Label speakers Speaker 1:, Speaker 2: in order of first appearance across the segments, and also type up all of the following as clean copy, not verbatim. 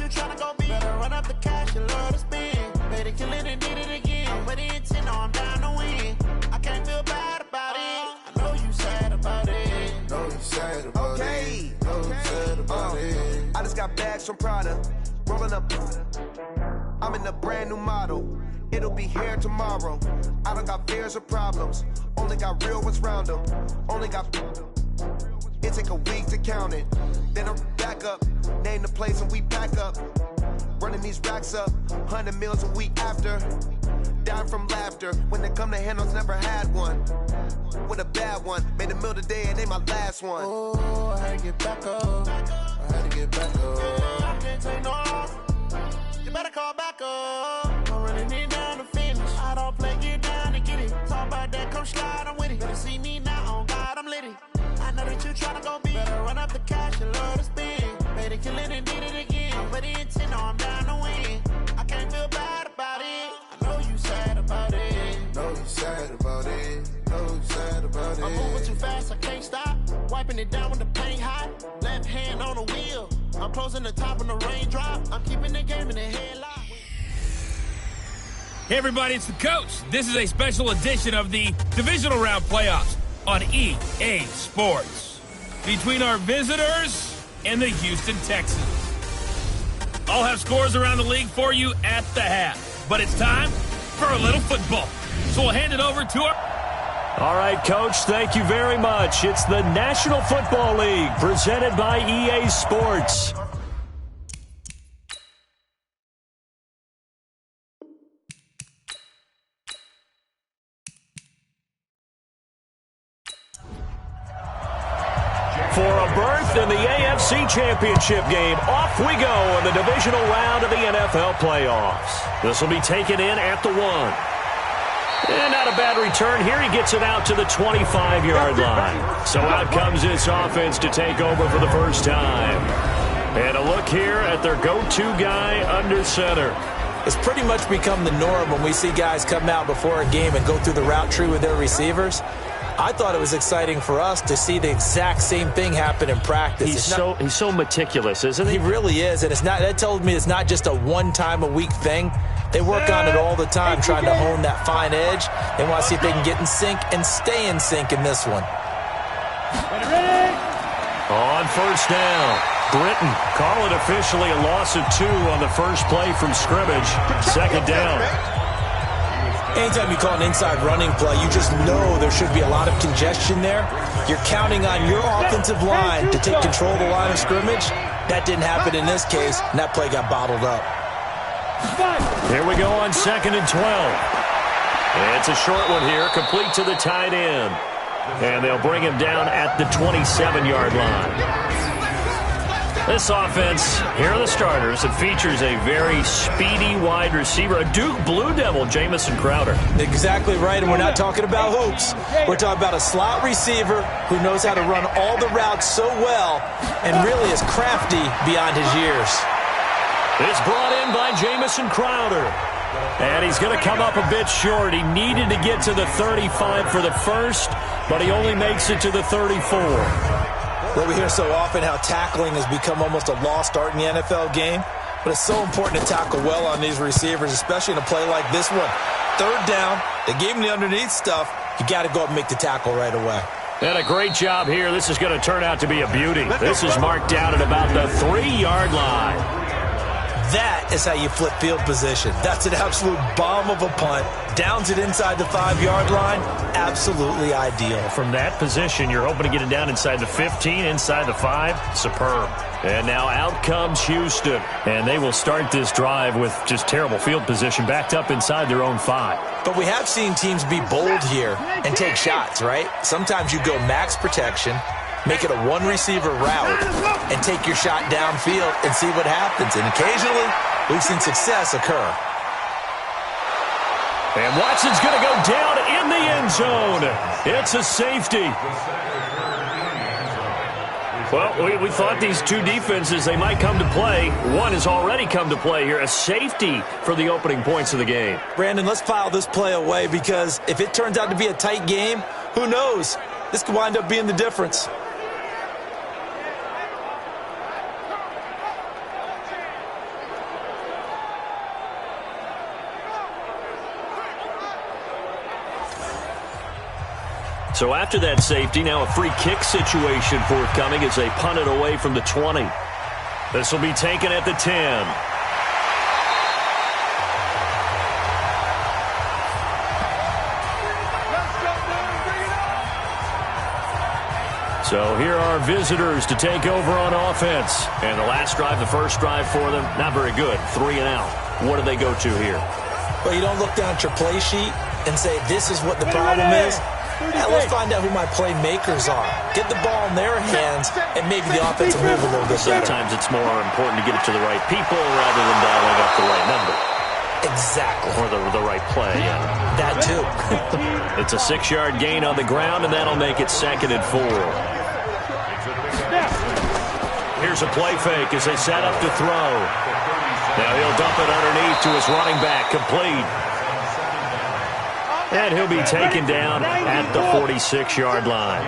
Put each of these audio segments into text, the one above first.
Speaker 1: you tryna go be. Better run up the cash, you love to spend. Better kill it and did it again. But intent, no, I'm down to win. I can't feel bad about it. I know you sad about it.
Speaker 2: Know you sad about it. Know you sad about it. I just got bags from Prada. Rolling up. I'm in a brand new model. It'll be here tomorrow. I don't got fears or problems. Only got real ones round them. Only got. It take a week to count it. Then I'm back up. Name the place and we pack up. Running these racks up. 100 meals a week after. Down from laughter. When they come to handles, never had one. With a bad one. Made a meal today and ain't my last one.
Speaker 1: Oh, I had to get back up. I had to get back up. I can't take no loss. You better call back up. I'm running it down to finish. I don't play, get down and get it. Talk about that, come slide, I'm with it. Better see me now, on God, I'm litty. I know that you tryna go be. Better run up the cash, you love to spend. Better kill it and did it again. But the intent, no, I'm down to win. I can't feel bad about it. I know you sad about it.
Speaker 2: Know you sad about it. Know you sad about it.
Speaker 1: I'm moving too fast, I can't stop. Wiping it down with the paint hot. Left hand on the wheel. I'm closing the top when the raindrop. I'm keeping the game in the headlock.
Speaker 3: Hey everybody, it's the coach. This is a special edition of the divisional round playoffs on EA Sports between our visitors and the Houston Texans. I'll have scores around the league for you at the half, but it's time for a little football. So we'll hand it over to our...
Speaker 4: All right, Coach, thank you very much. It's the National Football League presented by EA Sports. For a berth in the AFC Championship game, off we go in the divisional round of the NFL playoffs. This will be taken in at the 1. And not a bad return here. He gets it out to the 25-yard line. So out comes this offense to take over for the first time. And a look here at their go-to guy under center.
Speaker 5: It's pretty much become the norm when we see guys come out before a game and go through the route tree with their receivers. I thought it was exciting for us to see the exact same thing happen in practice.
Speaker 4: He's so meticulous, isn't he?
Speaker 5: He really is, and that told me it's not just a one-time-a-week thing. They work on it all the time, trying to hone that fine edge. They want to see if they can get in sync and stay in sync in this one.
Speaker 4: On first down, Britton call it officially a loss of 2 on the first play from scrimmage. Second down.
Speaker 5: Anytime you call an inside running play, you just know there should be a lot of congestion there. You're counting on your offensive line to take control of the line of scrimmage. That didn't happen in this case, and that play got bottled up.
Speaker 4: Here we go on 2nd and 12. It's a short one here, complete to the tight end. And they'll bring him down at the 27-yard line. This offense, here are the starters. It features a very speedy wide receiver, a Duke Blue Devil, Jamison Crowder.
Speaker 5: Exactly right, and we're not talking about hoops. We're talking about a slot receiver who knows how to run all the routes so well and really is crafty beyond his years.
Speaker 4: It's brought in by Jamison Crowder. And he's going to come up a bit short. He needed to get to the 35 for the first, but he only makes it to the 34.
Speaker 5: Well, we hear so often how tackling has become almost a lost art in the NFL game, but it's so important to tackle well on these receivers, especially in a play like this one. 3rd down, they gave him the underneath stuff. You got to go up and make the tackle right away.
Speaker 4: And a great job here. This is going to turn out to be a beauty. This is marked down at about the 3-yard line.
Speaker 5: That is how you flip field position. That's an absolute bomb of a punt. Downs it inside the 5-yard line. Absolutely ideal.
Speaker 4: From that position, you're hoping to get it down inside the 15, inside the 5. Superb. And now out comes Houston. And they will start this drive with just terrible field position backed up inside their own 5.
Speaker 5: But we have seen teams be bold here and take shots, right? Sometimes you go max protection, make it a one-receiver route, and take your shot downfield and see what happens. And occasionally, we've seen success occur.
Speaker 4: And Watson's going to go down in the end zone. It's a safety. Well, we thought these two defenses, they might come to play. One has already come to play here. A safety for the opening points of the game.
Speaker 5: Brandon, let's file this play away because if it turns out to be a tight game, who knows? This could wind up being the difference.
Speaker 4: So after that safety, now a free kick situation forthcoming as they punt it away from the 20. This will be taken at the 10. So here are visitors to take over on offense. And the last drive, the first drive for them, not very good. 3 and out. What do they go to here?
Speaker 5: Well, you don't look down at your play sheet and say, this is what the problem is. Let's find out who my playmakers are. Get the ball in their hands, and maybe the offense will move a little bit better.
Speaker 4: Sometimes it's more important to get it to the right people rather than dialing up the right number.
Speaker 5: Exactly.
Speaker 4: Or the right play, yeah.
Speaker 5: That too.
Speaker 4: It's a 6-yard gain on the ground, and that'll make it 2nd and 4. Here's a play fake as they set up to throw. Now he'll dump it underneath to his running back, complete. And he'll be taken down at the 46-yard line.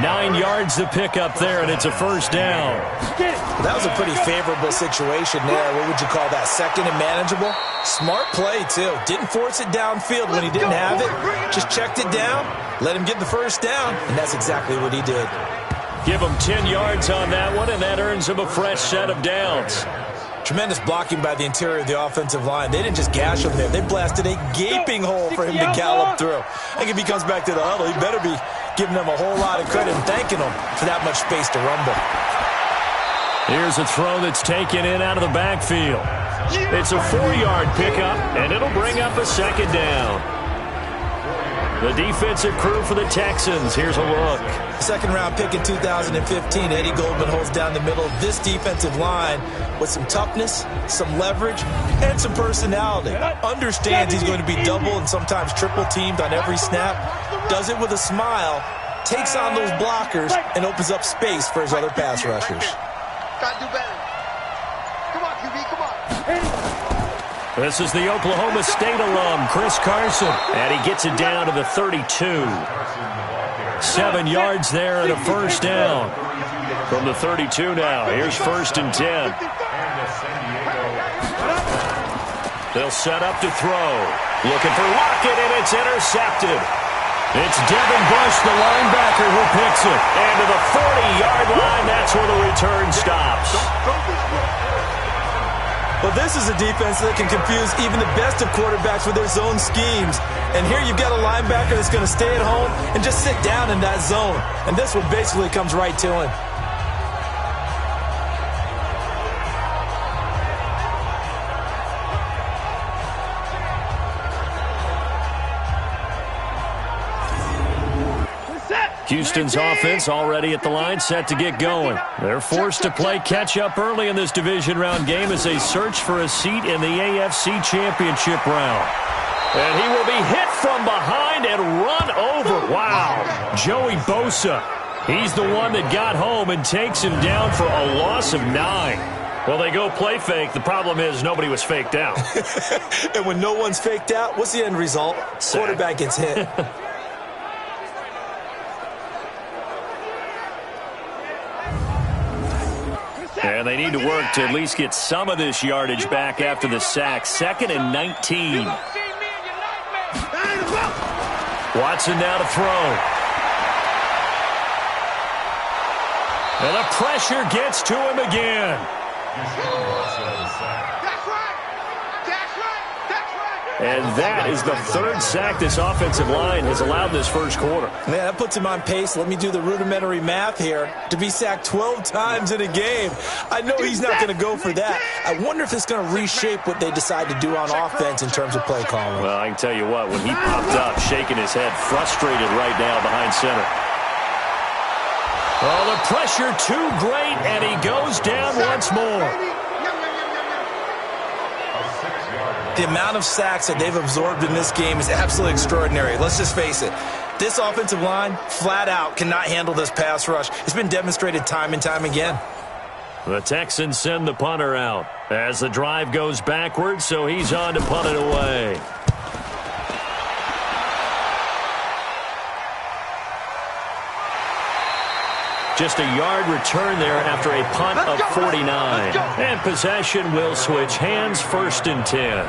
Speaker 4: 9 yards to pick up there, and it's a first down.
Speaker 5: That was a pretty favorable situation there. What would you call that? 2nd and manageable? Smart play, too. Didn't force it downfield when he didn't have it. Just checked it down, let him get the first down, and that's exactly what he did.
Speaker 4: Give him 10 yards on that one, and that earns him a fresh set of downs.
Speaker 5: Tremendous blocking by the interior of the offensive line. They didn't just gash him there. They blasted a gaping hole for him to gallop through. I think if he comes back to the huddle, he better be giving them a whole lot of credit and thanking them for that much space to rumble.
Speaker 4: Here's a throw that's taken in out of the backfield. It's a 4-yard pickup, and it'll bring up a 2nd down. The defensive crew for the Texans. Here's a look.
Speaker 5: Second-round pick in 2015. Eddie Goldman holds down the middle of this defensive line with some toughness, some leverage, and some personality. Understands he's going to be double and sometimes triple teamed on every snap. Does it with a smile, takes on those blockers, and opens up space for his other pass rushers.
Speaker 6: Gotta do better. Come on, QB, come on.
Speaker 4: This is the Oklahoma State alum, Chris Carson, and he gets it down to the 32. 7 yards there and a first down. From the 32 now, here's 1st and 10. They'll set up to throw. Looking for Lockett, and it's intercepted. It's Devin Bush, the linebacker, who picks it. And to the 40-yard line, that's where the return stops.
Speaker 5: Well, this is a defense that can confuse even the best of quarterbacks with their zone schemes. And here you've got a linebacker that's going to stay at home and just sit down in that zone. And this one basically comes right to him.
Speaker 4: Houston's offense already at the line, set to get going. They're forced to play catch-up early in this division round game as they search for a seat in the AFC Championship round. And he will be hit from behind and run over. Wow. Joey Bosa. He's the one that got home and takes him down for a loss of 9. Well, they go play fake. The problem is nobody was faked out.
Speaker 5: And when no one's faked out, what's the end result?
Speaker 4: Sack.
Speaker 5: Quarterback gets hit.
Speaker 4: And they need to work to at least get some of this yardage back after the sack. 2nd and 19. Watson now to throw. And the pressure gets to him again. And that is the 3rd sack this offensive line has allowed this first quarter.
Speaker 5: Man, that puts him on pace. Let me do the rudimentary math here. To be sacked 12 times in a game. I know he's not going to go for that. I wonder if it's going to reshape what they decide to do on offense in terms of play calling.
Speaker 4: Well, I can tell you what, when he popped up, shaking his head, frustrated right now behind center. Oh, the pressure too great, and he goes down once more.
Speaker 5: The amount of sacks that they've absorbed in this game is absolutely extraordinary. Let's just face it. This offensive line, flat out, cannot handle this pass rush. It's been demonstrated time and time again.
Speaker 4: The Texans send the punter out as the drive goes backwards, so he's on to punt it away. Just a yard return there after a punt of 49. And possession will switch hands, 1st and 10.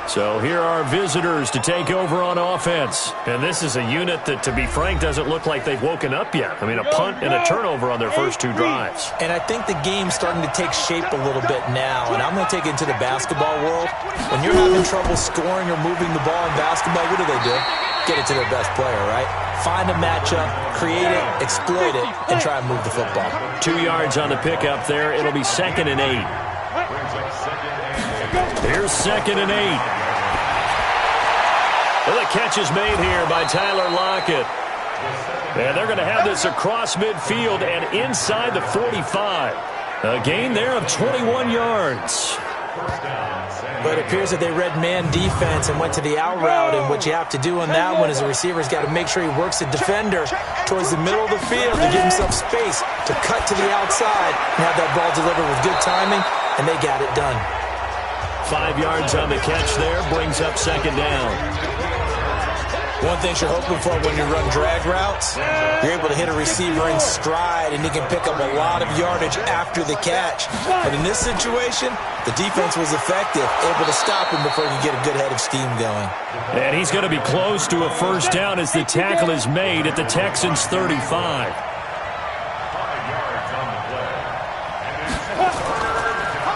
Speaker 4: So here are visitors to take over on offense. And this is a unit that, to be frank, doesn't look like they've woken up yet. I mean, a punt and a turnover on their first 2 drives.
Speaker 5: And I think the game's starting to take shape a little bit now. And I'm going to take it into the basketball world. When you're having trouble scoring or moving the ball in basketball, what do? Get it to their best player, right? Find a matchup, create it, exploit it, and try and move the football. 2
Speaker 4: yards on the pickup there. It'll be 2nd and 8. Here's 2nd and 8. Well, the catch is made here by Tyler Lockett. And they're going to have this across midfield and inside the 45. A gain there of 21 yards.
Speaker 5: But it appears that they read man defense and went to the out route, and what you have to do on that one is the receiver's got to make sure he works the defender towards the middle of the field to give himself space to cut to the outside and have that ball delivered with good timing, and they got it done.
Speaker 4: 5 yards on the catch there, brings up 2nd down.
Speaker 5: One thing you're hoping for when you run drag routes, you're able to hit a receiver in stride, and he can pick up a lot of yardage after the catch. But in this situation, the defense was effective, able to stop him before he could get a good head of steam going.
Speaker 4: And he's going to be close to a first down as the tackle is made at the Texans' 35.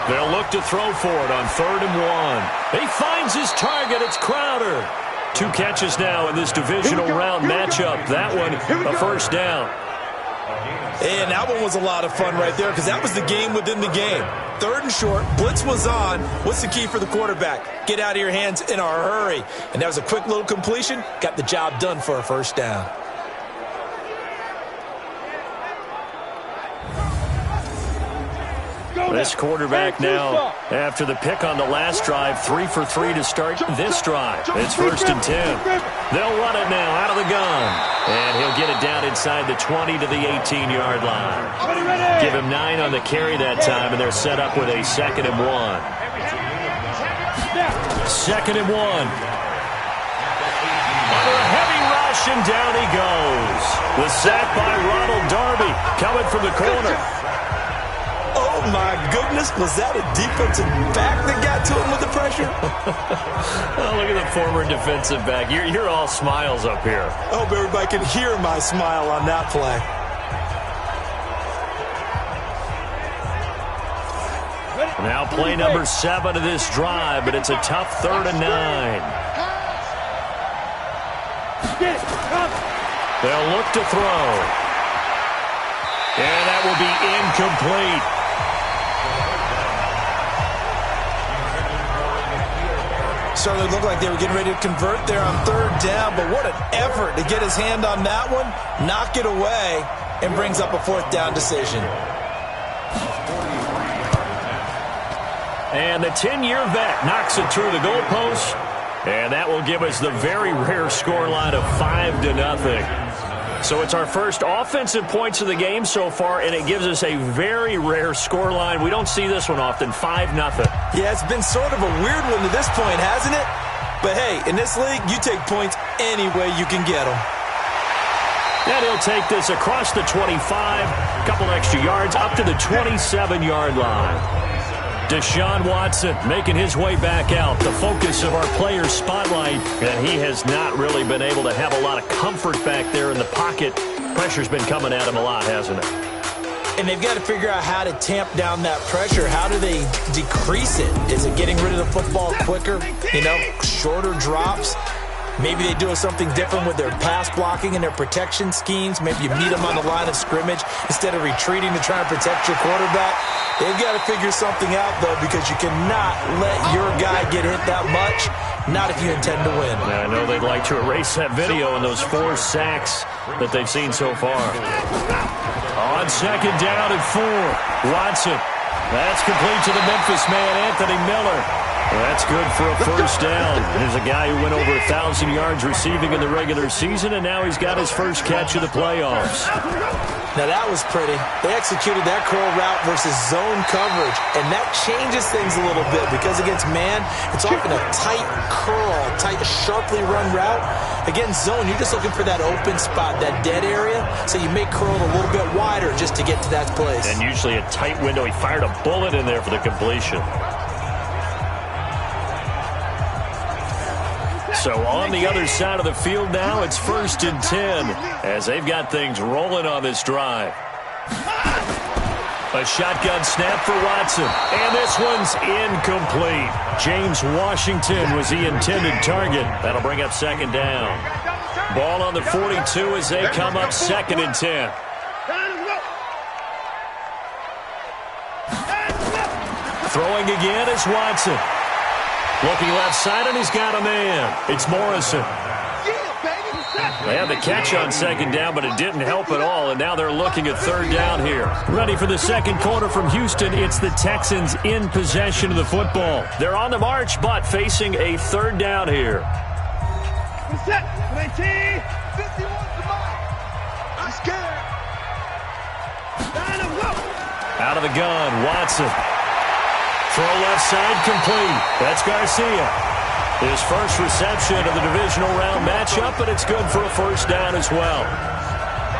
Speaker 4: They'll look to throw for it on 3rd and 1. He finds his target. It's Crowder. 2 catches now in this divisional round matchup. That one, a first down.
Speaker 5: And that one was a lot of fun right there because that was the game within the game. 3rd and short, blitz was on. What's the key for the quarterback? Get out of your hands in a hurry. And that was a quick little completion. Got the job done for a first down.
Speaker 4: This quarterback now, after the pick on the last drive, 3 for 3 to start this drive. It's 1st and 10. They'll run it now out of the gun. And he'll get it down inside the 20 to the 18-yard line. Give him 9 on the carry that time, and they're set up with a 2nd and 1. 2nd and 1. Under a heavy rush, and down he goes. The sack by Ronald Darby coming from the corner.
Speaker 5: Oh, my goodness. Was that a defensive back that got to him with the pressure?
Speaker 4: Oh, look at the former defensive back. You're all smiles up here.
Speaker 5: I hope everybody can hear my smile on that play.
Speaker 4: Now play number 7 of this drive, but it's a tough 3rd and 9. They'll look to throw. And that will be incomplete.
Speaker 5: Certainly looked like they were getting ready to convert there on 3rd down, but what an effort to get his hand on that one, knock it away, and brings up a 4th down decision.
Speaker 4: And the 10-year vet knocks it through the goalpost, and that will give us the very rare scoreline of 5-0. So it's our first offensive points of the game so far, and it gives us a very rare scoreline. We don't see this one often, 5-0.
Speaker 5: Yeah, it's been sort of a weird one to this point, hasn't it? But hey, in this league, you take points any way you can get them.
Speaker 4: And he'll take this across the 25, a couple extra yards, up to the 27-yard line. Deshaun Watson making his way back out, the focus of our players' spotlight, and he has not really been able to have a lot of comfort back there in the pocket. Pressure's been coming at him a lot, hasn't it?
Speaker 5: And they've got to figure out how to tamp down that pressure. How do they decrease it? Is it getting rid of the football quicker? Shorter drops? Maybe they do something different with their pass blocking and their protection schemes. Maybe you meet them on the line of scrimmage instead of retreating to try and protect your quarterback. They've got to figure something out, though, because you cannot let your guy get hit that much, not if you intend to win.
Speaker 4: I know they'd like to erase that video and those 4 sacks that they've seen so far. On 2nd down and 4, Watson. That's complete to the Memphis man, Anthony Miller. That's good for a first down. There's a guy who went over 1,000 yards receiving in the regular season, and now he's got his first catch of the playoffs.
Speaker 5: Now that was pretty. They executed that curl route versus zone coverage, and that changes things a little bit because against man, it's often a tight curl, tight, sharply run route. Against zone, you're just looking for that open spot, that dead area, so you make curl a little bit wider just to get to that place.
Speaker 4: And usually a tight window. He fired a bullet in there for the completion. So on the other side of the field now, it's 1st and 10 as they've got things rolling on this drive. A shotgun snap for Watson, and this one's incomplete. James Washington was the intended target. That'll bring up 2nd down. Ball on the 42 as they come up 2nd and 10. Throwing again is Watson. Looking left side, and he's got a man. It's Morrison. They had the catch on 2nd down, but it didn't help at all, and now they're looking at 3rd down here. Ready for the 2nd quarter from Houston. It's the Texans in possession of the football. They're on the march, but facing a 3rd down here.
Speaker 6: Set, 19, 51 to mine. I'm scared.
Speaker 4: Out of the gun, Watson. Throw left side complete. That's Garcia. His first reception of the divisional round matchup, but it's good for a 1st down as well.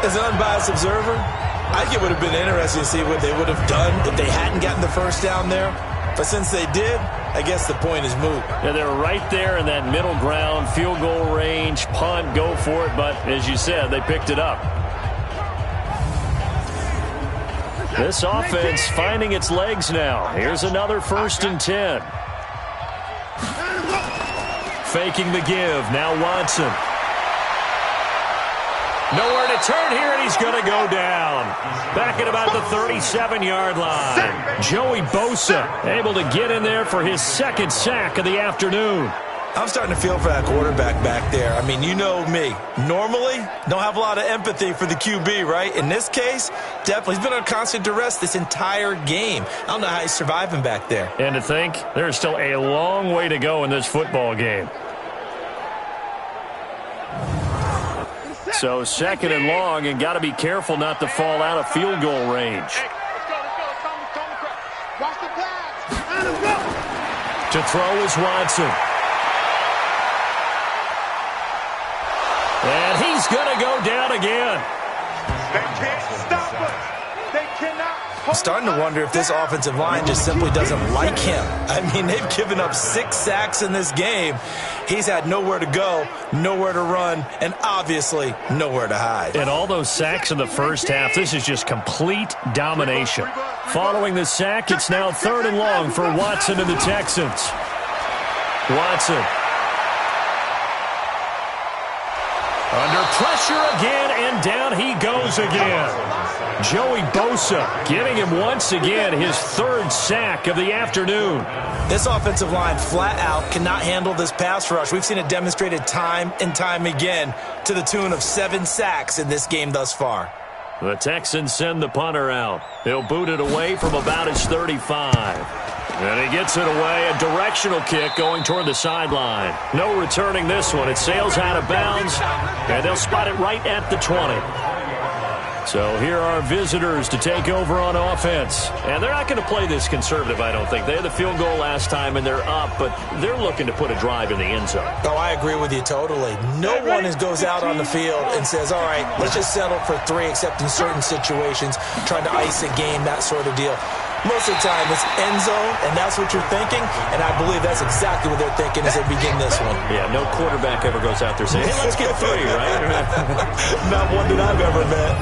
Speaker 5: As an unbiased observer, I think it would have been interesting to see what they would have done if they hadn't gotten the 1st down there. But since they did, I guess the point is moot.
Speaker 4: Yeah, they're right there in that middle ground, field goal range, punt, go for it. But as you said, they picked it up. This offense finding its legs now. Here's another 1st and 10. Faking the give. Now Watson. Nowhere to turn here, and he's going to go down. Back at about the 37-yard line. Joey Bosa able to get in there for his 2nd sack of the afternoon.
Speaker 5: I'm starting to feel for that quarterback back there. I mean, you know me. Normally, don't have a lot of empathy for the QB, right? In this case, definitely. He's been on constant duress this entire game. I don't know how he's surviving back there.
Speaker 4: And to think, there's still a long way to go in this football game. So 2nd and long, and got to be careful not to fall out of field goal range. To throw is Watson. And he's going to go down again.
Speaker 6: They can't stop us. They cannot.
Speaker 5: I'm starting to wonder if this offensive line just simply doesn't like him. I mean, they've given up 6 sacks in this game. He's had nowhere to go, nowhere to run, and obviously nowhere to hide.
Speaker 4: And all those sacks in the first half, this is just complete domination. Following the sack, it's now 3rd and long for Watson and the Texans. Watson. Under pressure again, and down he goes again. Joey Bosa getting him once again his 3rd sack of the afternoon.
Speaker 5: This offensive line flat out cannot handle this pass rush. We've seen it demonstrated time and time again to the tune of 7 sacks in this game thus far.
Speaker 4: The Texans send the punter out. He'll boot it away from about his 35. And he gets it away, a directional kick going toward the sideline. No returning this one. It sails out of bounds, and they'll spot it right at the 20. So here are visitors to take over on offense. And they're not going to play this conservative, I don't think. They had the field goal last time, and they're up, but they're looking to put a drive in the end zone.
Speaker 5: Oh, I agree with you totally. No one goes out on the field and says, all right, let's just settle for 3, except in certain situations, trying to ice a game, that sort of deal. Most of the time, it's end zone, and that's what you're thinking, and I believe that's exactly what they're thinking as they begin this one.
Speaker 4: Yeah, no quarterback ever goes out there saying, hey, let's get 3, right?
Speaker 5: Not one that I've ever met.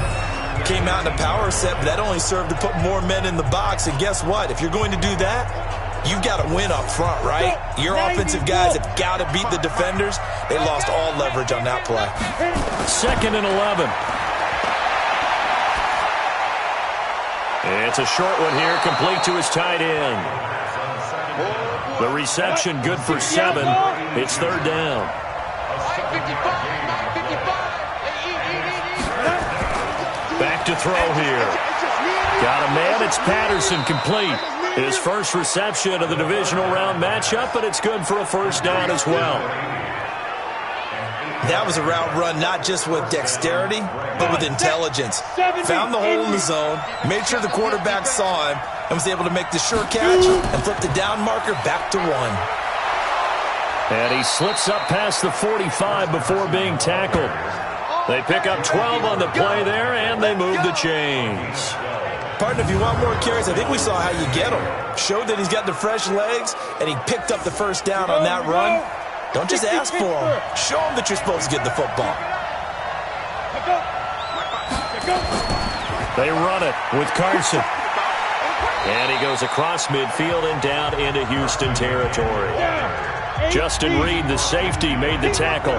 Speaker 5: Came out in a power set, but that only served to put more men in the box, and guess what? If you're going to do that, you've got to win up front, right? Your offensive guys have got to beat the defenders. They lost all leverage on that play.
Speaker 4: 2nd and 11. It's a short one here, complete to his tight end. The reception good for 7. It's 3rd down. Back to throw here. Got a man, it's Patterson, complete. His first reception of the divisional round matchup, but it's good for a 1st down as well.
Speaker 5: That was a route run not just with dexterity, but with intelligence. Found the hole in the zone, made sure the quarterback saw him, and was able to make the sure catch and flip the down marker back to 1.
Speaker 4: And he slips up past the 45 before being tackled. They pick up 12 on the play there, and they move the chains.
Speaker 5: Partner, if you want more carries, I think we saw how you get them. Showed that he's got the fresh legs, and he picked up the 1st down on that run. Don't just ask for them. Show them that you're supposed to get the football.
Speaker 4: They run it with Carson. And he goes across midfield and down into Houston territory. Justin Reed, the safety, made the tackle.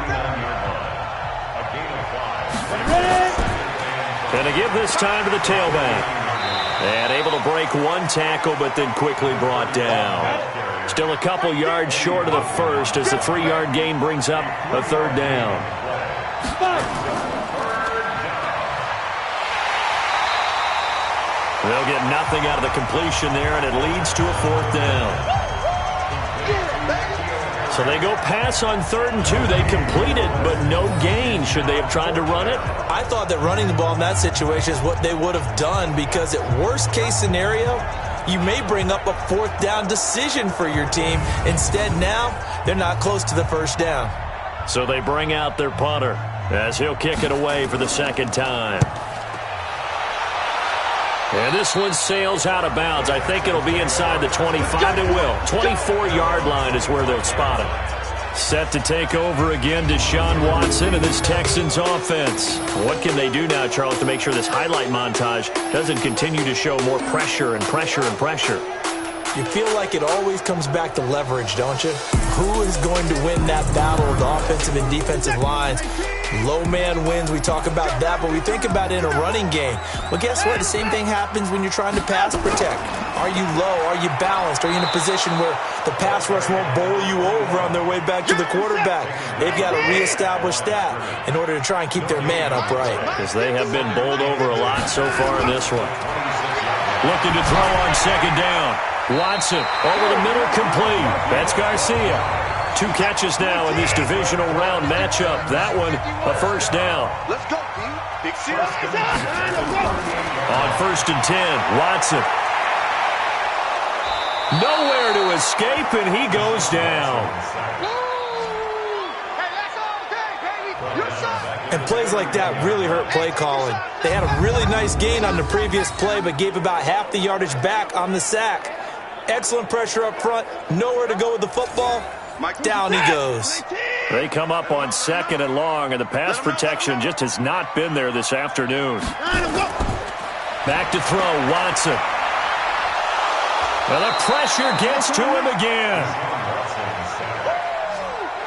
Speaker 4: And to give this time to the tailback. And able to break one tackle, but then quickly brought down. Still a couple yards short of the first as the 3-yard gain brings up a third down. They'll get nothing out of the completion there, and it leads to a fourth down. So they go pass on 3rd and 2. They complete it, but no gain. Should they have tried to run it?
Speaker 5: I thought that running the ball in that situation is what they would have done, because at worst case scenario, you may bring up a 4th down decision for your team. Instead, now, they're not close to the first down.
Speaker 4: So they bring out their punter as he'll kick it away for the second time. And this one sails out of bounds. I think it'll be inside the 25. It will. 24-yard line is where they'll spot it. Set to take over again, Deshaun Watson and this Texans offense. What can they do now, Charles, to make sure this highlight montage doesn't continue to show more pressure and pressure and pressure?
Speaker 5: You feel like it always comes back to leverage, don't you? Who is going to win that battle of the offensive and defensive lines? Low man wins. We talk about that, but we think about it in a running game. Well, guess what? The same thing happens when you're trying to pass protect. Are you low? Are you balanced? Are you in a position where the pass rush won't bowl you over on their way back to the quarterback? They've got to reestablish that in order to try and keep their man upright.
Speaker 4: Because they have been bowled over a lot so far in this one. Looking to throw on second down. Watson over the middle, complete. That's Garcia. 2 catches now in this divisional round matchup. That one, a first down.
Speaker 6: Let's go, D. Big serious.
Speaker 4: On 1st and 10, Watson. Nowhere to escape, and he goes down.
Speaker 5: And plays like that really hurt play calling. They had a really nice gain on the previous play, but gave about half the yardage back on the sack. Excellent pressure up front. Nowhere to go with the football. Down he goes.
Speaker 4: They come up on 2nd and long, and the pass protection just has not been there this afternoon. Back to throw, Watson. Well, the pressure gets to him again.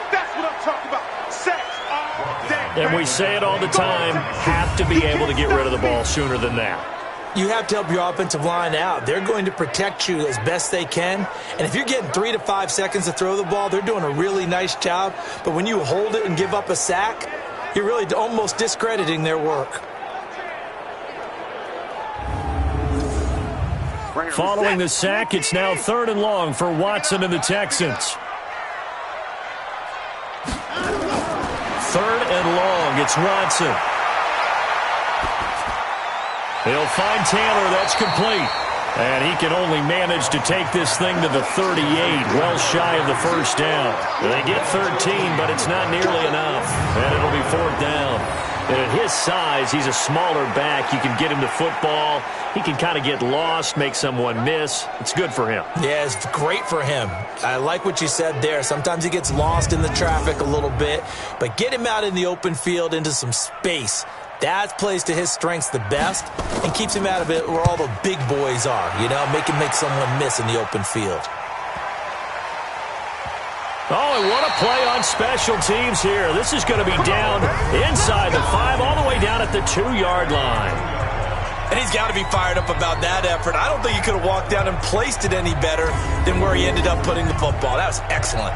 Speaker 6: That's what I'm talking about. Sacks all day.
Speaker 4: And we say it all the time, have to be able to get rid of the ball sooner than that.
Speaker 5: You have to help your offensive line out. They're going to protect you as best they can. And if you're getting 3 to 5 seconds to throw the ball, they're doing a really nice job. But when you hold it and give up a sack, you're really almost discrediting their work.
Speaker 4: Following the sack, it's now 3rd and long for Watson and the Texans. 3rd and long, it's Watson. He'll find Taylor, that's complete. And he can only manage to take this thing to the 38, well shy of the first down. They get 13, but it's not nearly enough. And it'll be 4th down. And at his size, he's a smaller back. You can get him to football. He can kind of get lost, make someone miss. It's good for him.
Speaker 5: Yeah, it's great for him. I like what you said there. Sometimes he gets lost in the traffic a little bit, but get him out in the open field into some space. That plays to his strengths the best and keeps him out of it where all the big boys are, you know, make someone miss in the open field.
Speaker 4: Oh, and what a play on special teams here. This is going to be down inside the 5, all the way down at the 2-yard line.
Speaker 5: And he's got to be fired up about that effort. I don't think he could have walked down and placed it any better than where he ended up putting the football. That was excellent.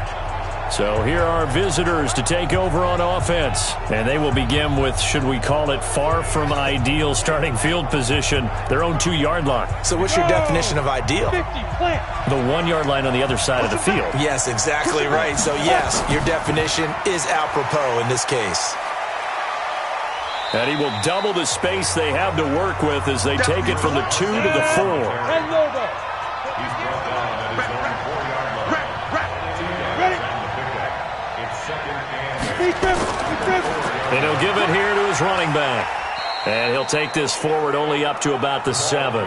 Speaker 4: So here are visitors to take over on offense. And they will begin with, should we call it, far from ideal starting field position, their own 2-yard line.
Speaker 5: So what's your definition of ideal?
Speaker 4: The 1-yard line on the other side of the field.
Speaker 5: Yes, exactly right. So yes, your definition is apropos in this case.
Speaker 4: And he will double the space they have to work with as they take it from the 2 to the 4. And he'll give it here to his running back. And he'll take this forward only up to about the 7.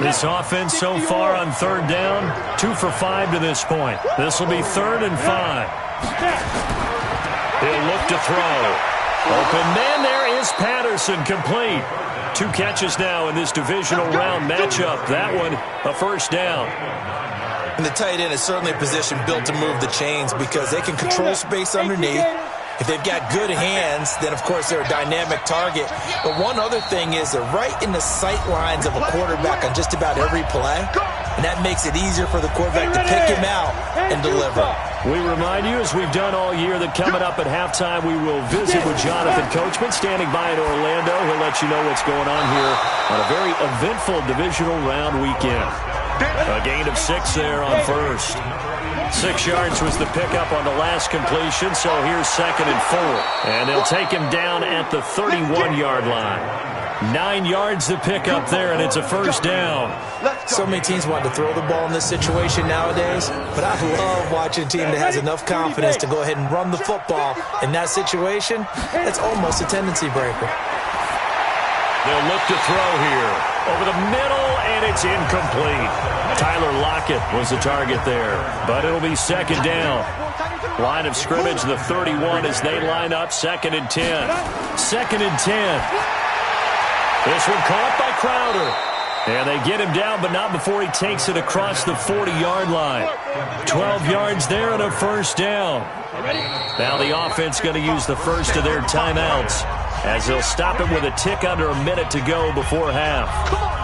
Speaker 4: This offense so far on 3rd down, 2 for 5 to this point. This will be 3rd and 5. He'll look to throw. Open man there is Patterson, complete. 2 catches now in this divisional round matchup. That one, a first down.
Speaker 5: And the tight end is certainly a position built to move the chains because they can control space underneath. If they've got good hands, then, of course, they're a dynamic target. But one other thing is they're right in the sight lines of a quarterback on just about every play. And that makes it easier for the quarterback to pick him out and deliver.
Speaker 4: We remind you, as we've done all year, that coming up at halftime, we will visit with Jonathan Coachman, standing by in Orlando. He'll let you know what's going on here on a very eventful divisional round weekend. A gain of 6 there on first. 6 yards was the pickup on the last completion, so here's 2nd and 4. And they'll take him down at the 31-yard line. 9 yards to pick up there, and it's a first down.
Speaker 5: So many teams want to throw the ball in this situation nowadays, but I love watching a team that has enough confidence to go ahead and run the football. In that situation, it's almost a tendency breaker.
Speaker 4: They'll look to throw here. Over the middle, and it's incomplete. Tyler Lockett was the target there, but it'll be 2nd down. Line of scrimmage, the 31 as they line up, 2nd and 10. 2nd and 10. This one caught by Crowder. And they get him down, but not before he takes it across the 40-yard line. 12 yards there and a first down. Now the offense going to use the first of their timeouts as they'll stop it with a tick under a minute to go before half.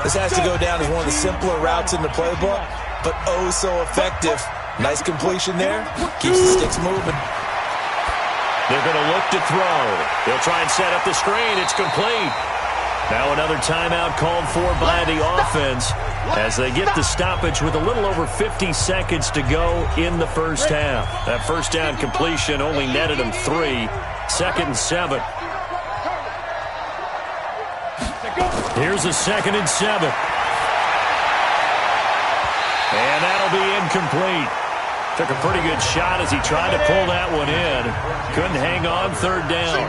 Speaker 5: This has to go down as one of the simpler routes in the playbook, but oh so effective. Nice completion there. Keeps the sticks moving.
Speaker 4: They're going to look to throw. They'll try and set up the screen. It's complete. Now another timeout called for by the offense as they get the stoppage with a little over 50 seconds to go in the first half. That first down completion only netted them 3. 2nd and 7. Here's a 2nd and 7. And that'll be incomplete. Took a pretty good shot as he tried to pull that one in. Couldn't hang on, 3rd down.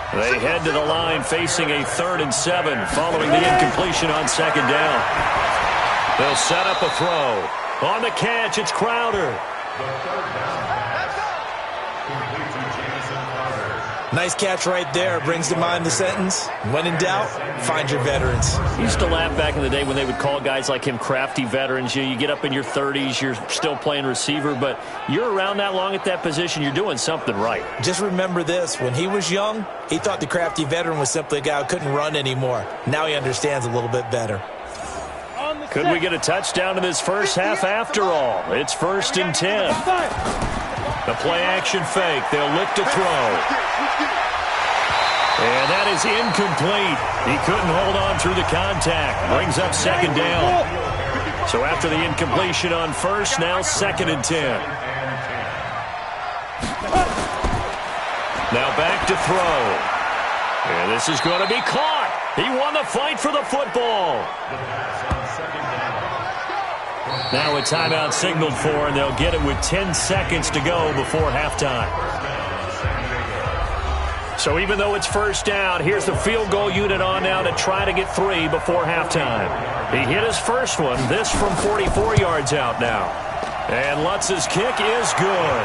Speaker 4: They head to the line facing a 3rd and 7 following the incompletion on 2nd down. They'll set up a throw. On the catch, it's Crowder.
Speaker 5: Nice catch right there. Brings to mind the sentence, when in doubt, find your veterans.
Speaker 4: Used to laugh back in the day when they would call guys like him crafty veterans. You get up in your 30s, you're still playing receiver, but you're around that long at that position, you're doing something right.
Speaker 5: Just remember this. When he was young, he thought the crafty veteran was simply a guy who couldn't run anymore. Now he understands a little bit better.
Speaker 4: Could we get a touchdown in this first half after all? It's 1st and 10. The play-action fake. They'll look to throw. And that is incomplete. He couldn't hold on through the contact. Brings up 2nd down. So after the incompletion on first, now 2nd and 10. Now back to throw. And this is going to be caught. He won the fight for the football. Now a timeout signaled for, and they'll get it with 10 seconds to go before halftime. So even though it's first down, here's the field goal unit on now to try to get 3 before halftime. He hit his first one, this from 44 yards out now. And Lutz's kick is good.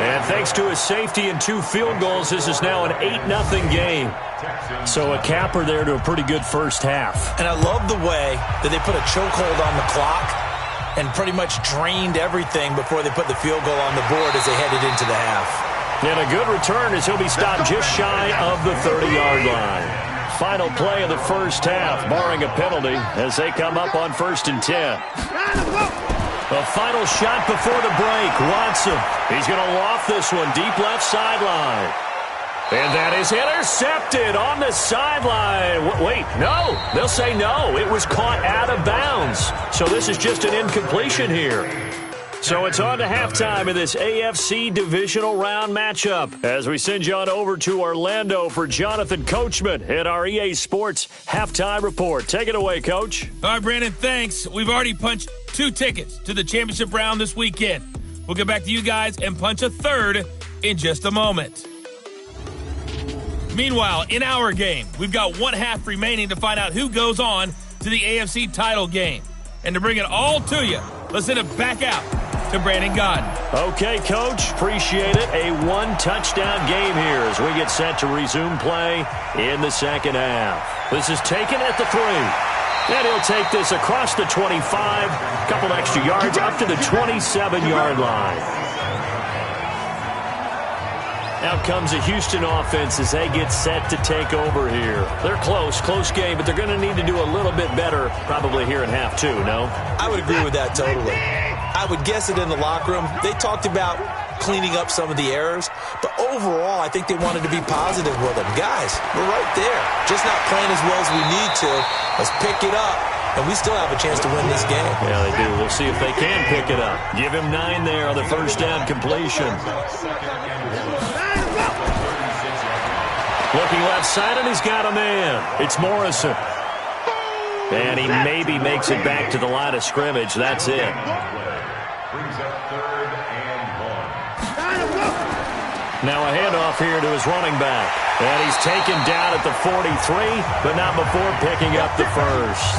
Speaker 4: And thanks to his safety and 2 field goals, this is now an 8-0 game. So a capper there to a pretty good first half.
Speaker 5: And I love the way that they put a chokehold on the clock and pretty much drained everything before they put the field goal on the board as they headed into the half.
Speaker 4: And a good return as he'll be stopped just shy of the 30-yard line. Final play of the first half, barring a penalty, as they come up on 1st and 10. The final shot before the break, Watson. He's going to loft this one deep left sideline. And that is intercepted on the sideline. Wait, no. They'll say no. It was caught out of bounds. So this is just an incompletion here. So it's on to halftime in this AFC divisional round matchup as we send you on over to Orlando for Jonathan Coachman at our EA Sports Halftime Report. Take it away, Coach.
Speaker 3: All right, Brandon, thanks. We've already punched 2 tickets to the championship round this weekend. We'll get back to you guys and punch a 3rd in just a moment. Meanwhile, in our game, we've got 1 half remaining to find out who goes on to the AFC title game. And to bring it all to you, let's send it back out to Brandon Gaudin.
Speaker 4: Okay, Coach. Appreciate it. A one-touchdown game here as we get set to resume play in the second half. This is taken at the 3. And he'll take this across the 25. Couple extra yards up to the 27-yard line. Out comes the Houston offense as they get set to take over here. They're close game, but they're going to need to do a little bit better probably here in half 2, no?
Speaker 5: I would agree with that totally. I would guess it in the locker room. They talked about cleaning up some of the errors, but overall, I think they wanted to be positive with them. Guys, we're right there. Just not playing as well as we need to. Let's pick it up, and we still have a chance to win this game.
Speaker 4: Yeah, they do. We'll see if they can pick it up. Give him 9 there on the first down completion. Looking left side, and he's got a man. It's Morrison. And he maybe makes it back to the line of scrimmage. That's it. Now a handoff here to his running back. And he's taken down at the 43, but not before picking up the first.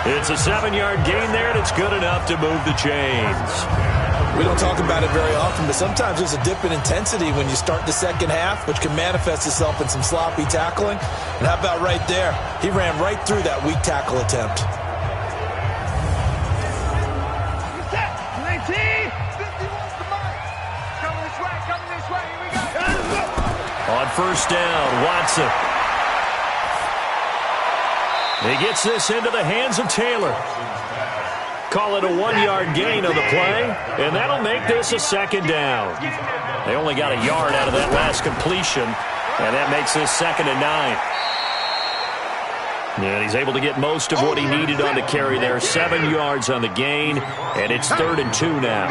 Speaker 4: It's a 7-yard gain there, and it's good enough to move the chains.
Speaker 5: We don't talk about it very often, but sometimes there's a dip in intensity when you start the second half, which can manifest itself in some sloppy tackling. And how about right there? He ran right through that weak tackle attempt.
Speaker 4: On first down, Watson. He gets this into the hands of Taylor. Call it a 1-yard gain on the play, and that'll make this a second down. They only got a yard out of that last completion, and that makes this 2nd and 9. And he's able to get most of what he needed on the carry there. 7 yards on the gain, and it's 3rd and 2 now.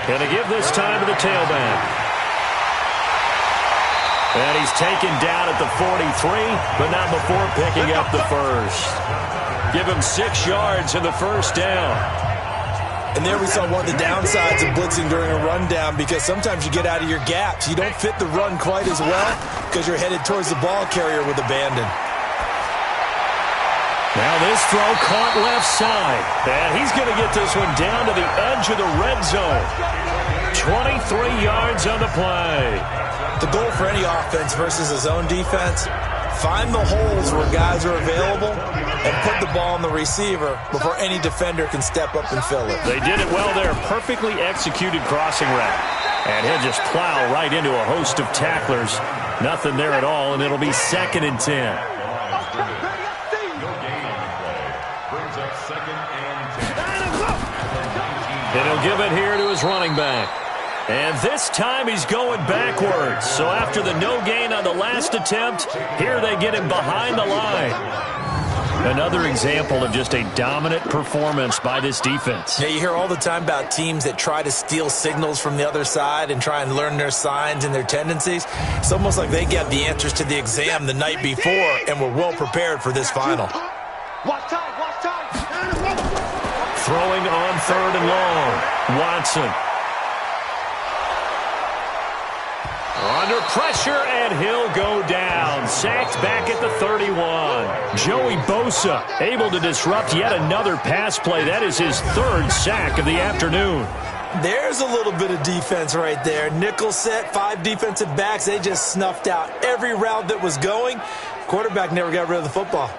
Speaker 4: Gonna give this time to the tailback. And he's taken down at the 43, but not before picking up the first. Give him 6 yards in the first down.
Speaker 5: And there we saw one of the downsides of blitzing during a rundown, because sometimes you get out of your gaps. You don't fit the run quite as well because you're headed towards the ball carrier with abandon.
Speaker 4: Now this throw caught left side. And he's going to get this one down to the edge of the red zone. 23 yards on the play.
Speaker 5: The goal for any offense versus a zone defense, find the holes where guys are available and put the ball on the receiver before any defender can step up and fill it.
Speaker 4: They did it well there. Perfectly executed crossing route. And he'll just plow right into a host of tacklers. Nothing there at all, and it'll be 2nd and 10. And he'll give it here to his running back. And this time he's going backwards. So after the no gain on the last attempt, here they get him behind the line. Another example of just a dominant performance by this defense.
Speaker 5: Yeah, you hear all the time about teams that try to steal signals from the other side and try and learn their signs and their tendencies. It's almost like they get the answers to the exam the night before and were well prepared for this final.
Speaker 4: Throwing on 3rd and long. Watson. Under pressure, and he'll go down. Sacked back at the 31. Joey Bosa able to disrupt yet another pass play. That is his 3rd sack of the afternoon.
Speaker 5: There's a little bit of defense right there. Nickel set, 5 defensive backs. They just snuffed out every route that was going. Quarterback never got rid of the football.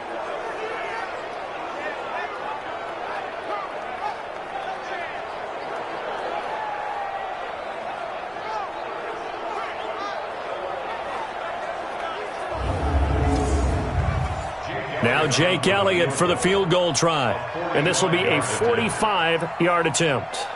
Speaker 4: Now Jake Elliott for the field goal try. And this will be a 45-yard attempt.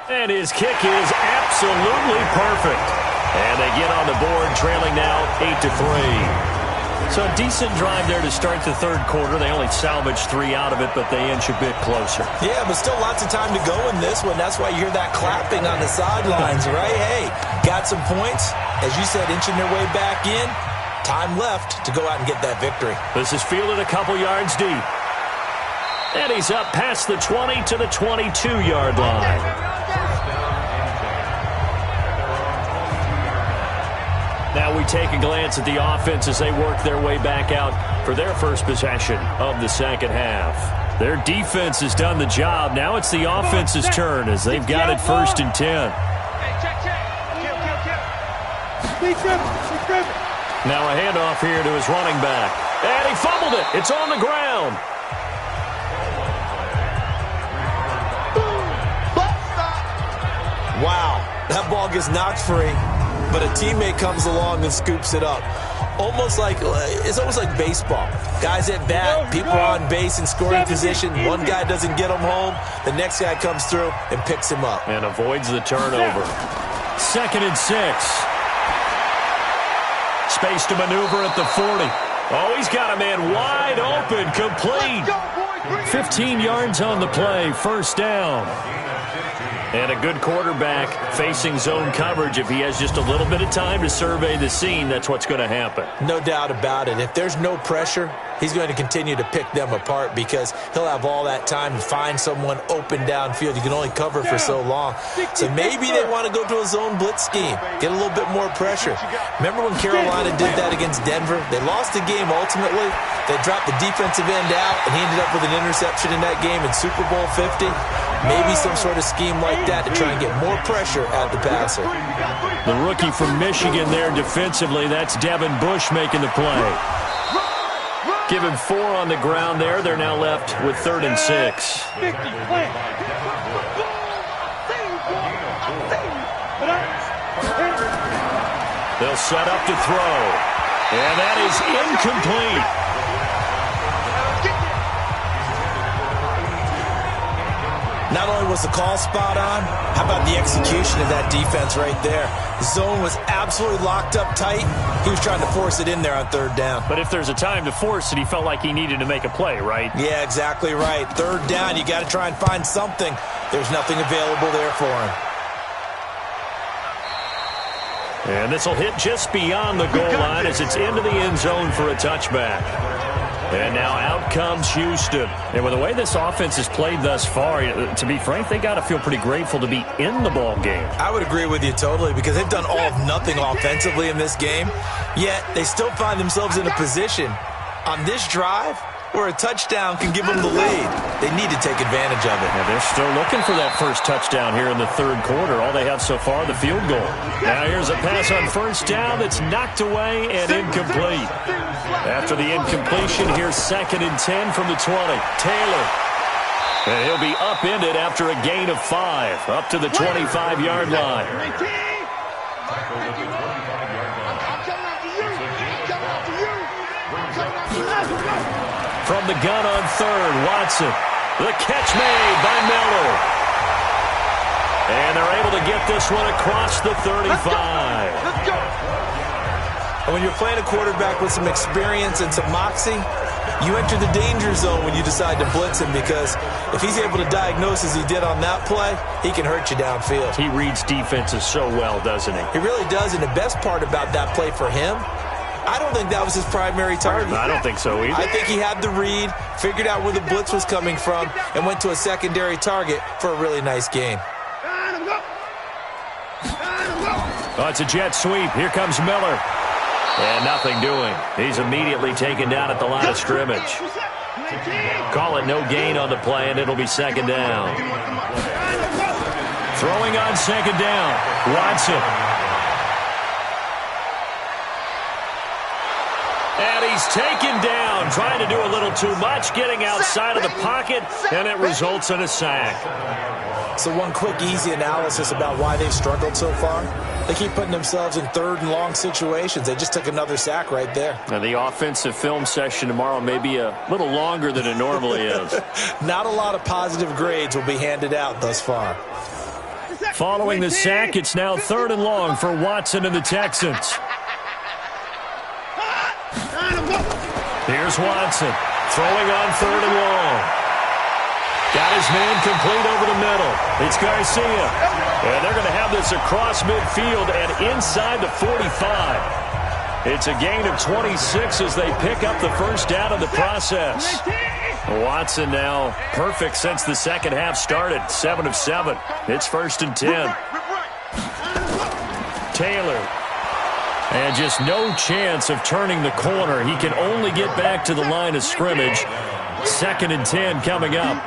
Speaker 4: And his kick is absolutely perfect. And they get on the board, trailing now 8-3. So a decent drive there to start the 3rd quarter. They only salvaged 3 out of it, but they inch a bit closer.
Speaker 5: Yeah, but still lots of time to go in this one. That's why you hear that clapping on the sidelines, right? Hey, got some points. As you said, inching their way back in. Time left to go out and get that victory.
Speaker 4: This is fielded a couple yards deep. And he's up past the 20 to the 22-yard line.
Speaker 3: 9
Speaker 4: Now we take a glance at the offense as they work their way back out for their first possession of the second half. Their defense has done the job. Now it's the offense's turn as they've got it 1st and 10. Now a handoff here to his running back. And he fumbled it. It's on the ground.
Speaker 5: Wow, that ball gets knocked free, but a teammate comes along and scoops it up. It's almost like baseball. Guys at bat, people are on base in scoring position. One guy doesn't get him home. The next guy comes through and picks him up.
Speaker 4: And avoids the turnover. 2nd and 6. Space to maneuver at the 40. Oh, he's got a man wide open, complete. 15 yards on the play, 1st down. And a good quarterback facing zone coverage. If he has just a little bit of time to survey the scene, that's what's going to happen.
Speaker 5: No doubt about it. If there's no pressure, he's going to continue to pick them apart because he'll have all that time to find someone open downfield. You can only cover for so long. So maybe they want to go to a zone blitz scheme, get a little bit more pressure. Remember when Carolina did that against Denver? They lost the game ultimately. They dropped the defensive end out, and he ended up with an interception in that game in Super Bowl 50. Maybe some sort of scheme like that to try and get more pressure at the passer.
Speaker 4: The rookie from Michigan there defensively. That's Devin Bush making the play. Give him 4 on the ground there. They're now left with 3rd and 6. They'll set up to throw. And that is incomplete.
Speaker 5: Not only was the call spot on, how about the execution of that defense right there? The zone was absolutely locked up tight. He was trying to force it in there on 3rd down.
Speaker 4: But if there's a time to force it, he felt like he needed to make a play, right?
Speaker 5: Yeah, exactly right. 3rd down, you got to try and find something. There's nothing available there for him.
Speaker 4: And this will hit just beyond the goal line as it's into the end zone for a touchback. And now out comes Houston. And with the way this offense has played thus far, to be frank, they got to feel pretty grateful to be in the ball game.
Speaker 5: I would agree with you totally because they've done all of nothing offensively in this game. Yet they still find themselves in a position on this drive where a touchdown can give them the lead. They need to take advantage of it.
Speaker 4: Yeah, they're still looking for that first touchdown here in the 3rd quarter. All they have so far, the field goal. Now here's a pass on 1st down that's knocked away and incomplete. After the incompletion, here's 2nd and 10 from the 20. Taylor. And he'll be upended after a gain of 5, up to the 25-yard line. From the gun on 3rd, Watson. The catch made by Miller. And they're able to get this one across the 35.
Speaker 6: Let's go.
Speaker 5: And when you're playing a quarterback with some experience and some moxie, you enter the danger zone when you decide to blitz him because if he's able to diagnose as he did on that play, he can hurt you downfield.
Speaker 4: He reads defenses so well, doesn't he?
Speaker 5: He really does, and the best part about that play for him, I don't think that was his primary target.
Speaker 4: I don't think so either.
Speaker 5: I think he had the read, figured out where the blitz was coming from, and went to a secondary target for a really nice gain.
Speaker 4: Oh, it's a jet sweep. Here comes Miller. And nothing doing. He's immediately taken down at the line of scrimmage. Call it no gain on the play, and it'll be 2nd down. Throwing on 2nd down. Watson. And he's taken down, trying to do a little too much, getting outside of the pocket, and it results in a sack.
Speaker 5: So one quick, easy analysis about why they've struggled so far. They keep putting themselves in 3rd and long situations. They just took another sack right there.
Speaker 4: Now, the offensive film session tomorrow may be a little longer than it normally is.
Speaker 5: Not a lot of positive grades will be handed out thus far.
Speaker 4: Following the sack, it's now 3rd and long for Watson and the Texans. Here's Watson, throwing on 3rd and long. Got his man complete over the middle. It's Garcia. And they're going to have this across midfield and inside the 45. It's a gain of 26 as they pick up the first down in the process. Watson now perfect since the second half started. 7 of 7. It's 1st and 10. Taylor. And just no chance of turning the corner. He can only get back to the line of scrimmage. 2nd and 10 coming up.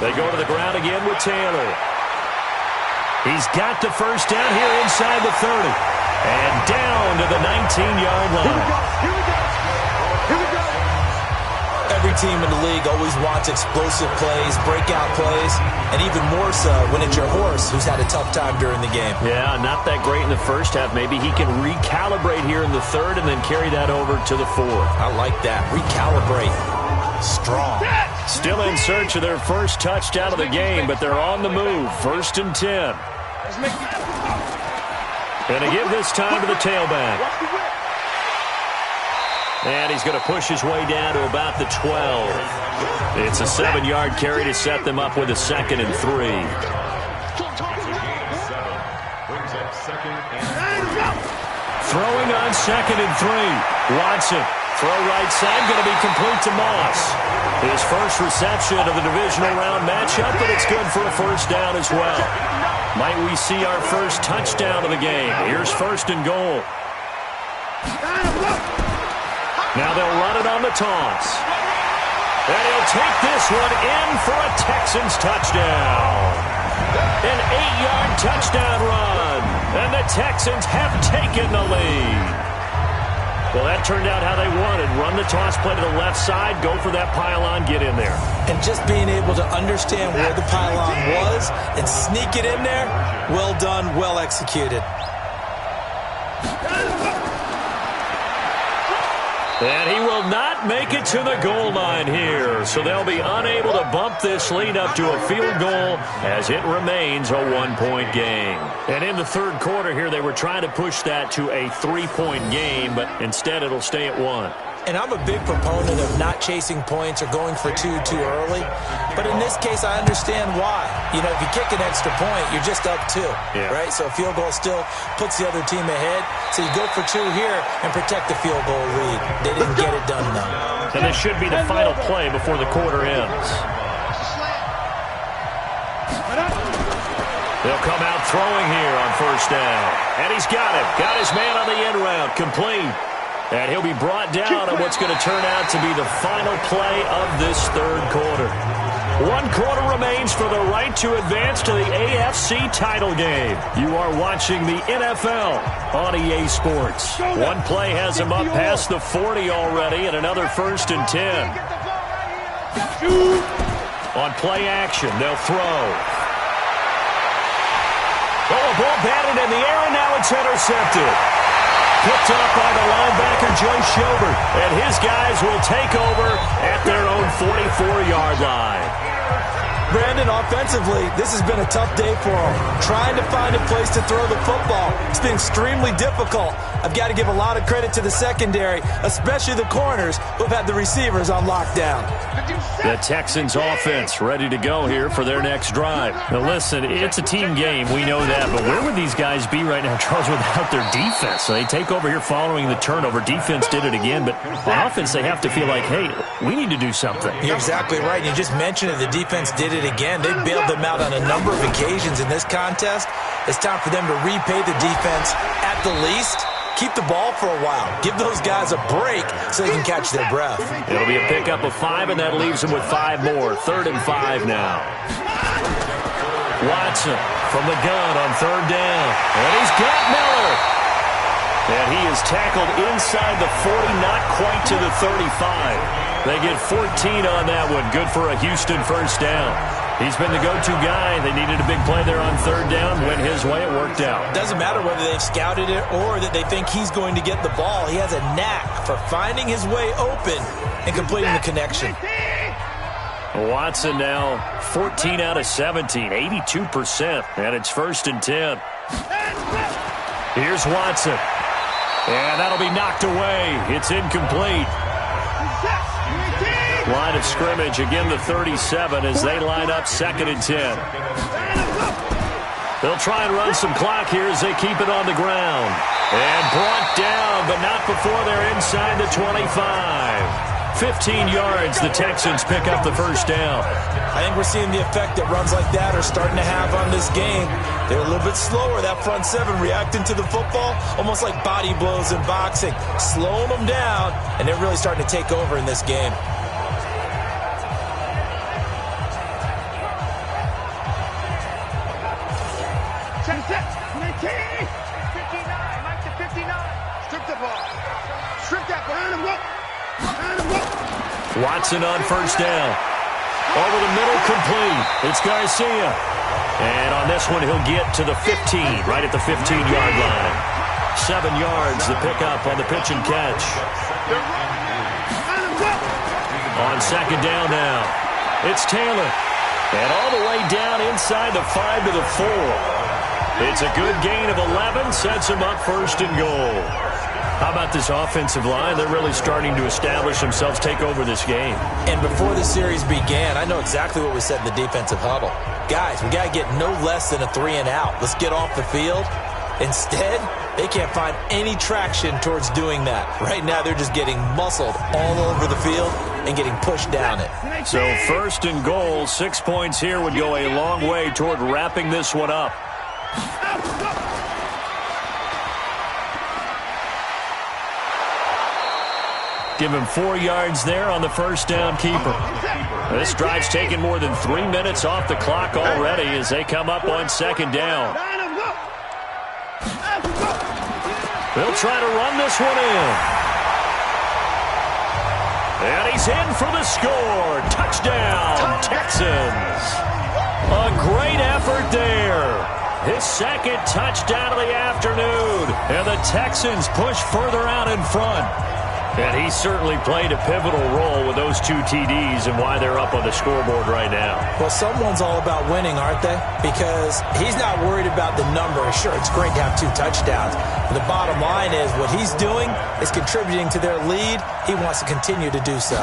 Speaker 4: They go to the ground again with Taylor. He's got the first down here inside the 30. And down to the 19-yard line.
Speaker 5: Every team in the league always wants explosive plays, breakout plays, and even more so when it's your horse who's had a tough time during the game.
Speaker 4: Yeah, not that great in the first half. Maybe he can recalibrate here in the 3rd and then carry that over to the 4th.
Speaker 5: I like that. Recalibrate. Strong.
Speaker 4: Still in search of their first touchdown of the game, but they're on the move. 1st and 10. Going to give this time to the tailback. And he's going to push his way down to about the 12. It's a 7-yard carry to set them up with a 2nd and 3. Throwing on 2nd and 3. Watson. Throw right side, going to be complete to Moss. His first reception of the divisional round matchup, but it's good for a first down as well. Might we see our first touchdown of the game? Here's 1st and goal. Now they'll run it on the toss. And he'll take this one in for a Texans touchdown. An 8-yard touchdown run. And the Texans have taken the lead. Well, that turned out how they wanted. Run the toss play to the left side, go for that pylon, get in there.
Speaker 5: And just being able to understand where the pylon was and sneak it in there, well done, well executed.
Speaker 4: And he will not make it to the goal line here. So they'll be unable to bump this lead up to a field goal as it remains a 1-point game. And in the 3rd quarter here, they were trying to push that to a 3-point game, but instead it'll stay at 1.
Speaker 5: And I'm a big proponent of not chasing points or going for two too early. But in this case, I understand why. You know, if you kick an extra point, you're just up 2, right? So a field goal still puts the other team ahead. So you go for 2 here and protect the field goal lead. They didn't get it done, though.
Speaker 4: And this should be the final play before the quarter ends. They'll come out throwing here on 1st down. And he's got it. Got his man on the end route. Complete. And he'll be brought down on what's going to turn out to be the final play of this 3rd quarter. 1 quarter remains for the right to advance to the AFC title game. You are watching the NFL on EA Sports. One play has him up past the 40 already, and another 1st and 10. On play action, they'll throw. Oh, a ball batted in the air, and now it's intercepted. Picked up by the linebacker, Joe Schobert. And his guys will take over at their own 44-yard line.
Speaker 5: Brandon, offensively, this has been a tough day for them. Trying to find a place to throw the football. It's been extremely difficult. I've got to give a lot of credit to the secondary, especially the corners who have had the receivers on lockdown.
Speaker 4: The Texans offense ready to go here for their next drive. Now listen, it's a team game. We know that. But where would these guys be right now, Charles, without their defense? So they take over here following the turnover. Defense did it again. But on offense, they have to feel like, hey, we need to do something.
Speaker 5: You're exactly right. You just mentioned it. The defense did it again. They bailed them out on a number of occasions in this contest. It's time for them to repay the defense at the least. Keep the ball for a while. Give those guys a break so they can catch their breath.
Speaker 4: It'll be a pickup of 5, and that leaves them with 5 more. 3rd and 5 now. Watson from the gun on 3rd down. And he's got Miller. And he is tackled inside the 40, not quite to the 35. They get 14 on that one. Good for a Houston first down. He's been the go-to guy. They needed a big play there on 3rd down. Went his way. It worked out.
Speaker 5: Doesn't matter whether they've scouted it or that they think he's going to get the ball. He has a knack for finding his way open and completing the connection.
Speaker 4: Watson now 14 out of 17, 82%. And it's 1st and 10. Here's Watson. And that'll be knocked away. It's incomplete. Line of scrimmage, again the 37 as they line up 2nd and 10. They'll try and run some clock here as they keep it on the ground. And brought down, but not before they're inside the 25. 15 yards, the Texans pick up the first down.
Speaker 5: I think we're seeing the effect that runs like that are starting to have on this game. They're a little bit slower, that front seven, reacting to the football, almost like body blows in boxing, slowing them down, and they're really starting to take over in this game.
Speaker 4: Watson on first down. Over the middle, complete. It's Garcia. And on this one, he'll get to the 15, right at the 15-yard line. 7 yards, the pickup on the pitch and catch. On second down now, it's Taylor. And all the way down inside the 5 to the 4. It's a good gain of 11, sets him up first and goal. How about this offensive line? They're really starting to establish themselves, take over this game.
Speaker 5: And before the series began, I know exactly what we said in the defensive huddle. Guys, we got to get no less than a 3-and-out. Let's get off the field. Instead, they can't find any traction towards doing that. Right now, they're just getting muscled all over the field and getting pushed down it.
Speaker 4: So first and goal, 6 points here would go a long way toward wrapping this one up. Give him 4 yards there on the first down keeper. This drive's taken more than 3 minutes off the clock already as they come up on second down. They'll try to run this one in. And he's in for the score. Touchdown, Texans. A great effort there. His second touchdown of the afternoon. And the Texans push further out in front. And he certainly played a pivotal role with those 2 TDs and why they're up on the scoreboard right now.
Speaker 5: Well, someone's all about winning, aren't they? Because he's not worried about the number. Sure, it's great to have 2 touchdowns. But the bottom line is what he's doing is contributing to their lead. He wants to continue to do so.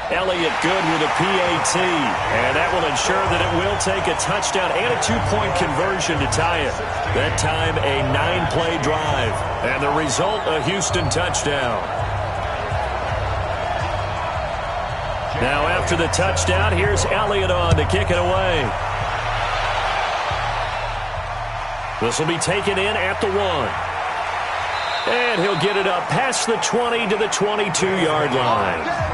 Speaker 4: Elliott good with a PAT, and that will ensure that it will take a touchdown and a 2-point conversion to tie it. That time, a 9-play drive, and the result, a Houston touchdown. Now after the touchdown, here's Elliott on to kick it away. This will be taken in at the 1. And he'll get it up past the 20 to the 22-yard line.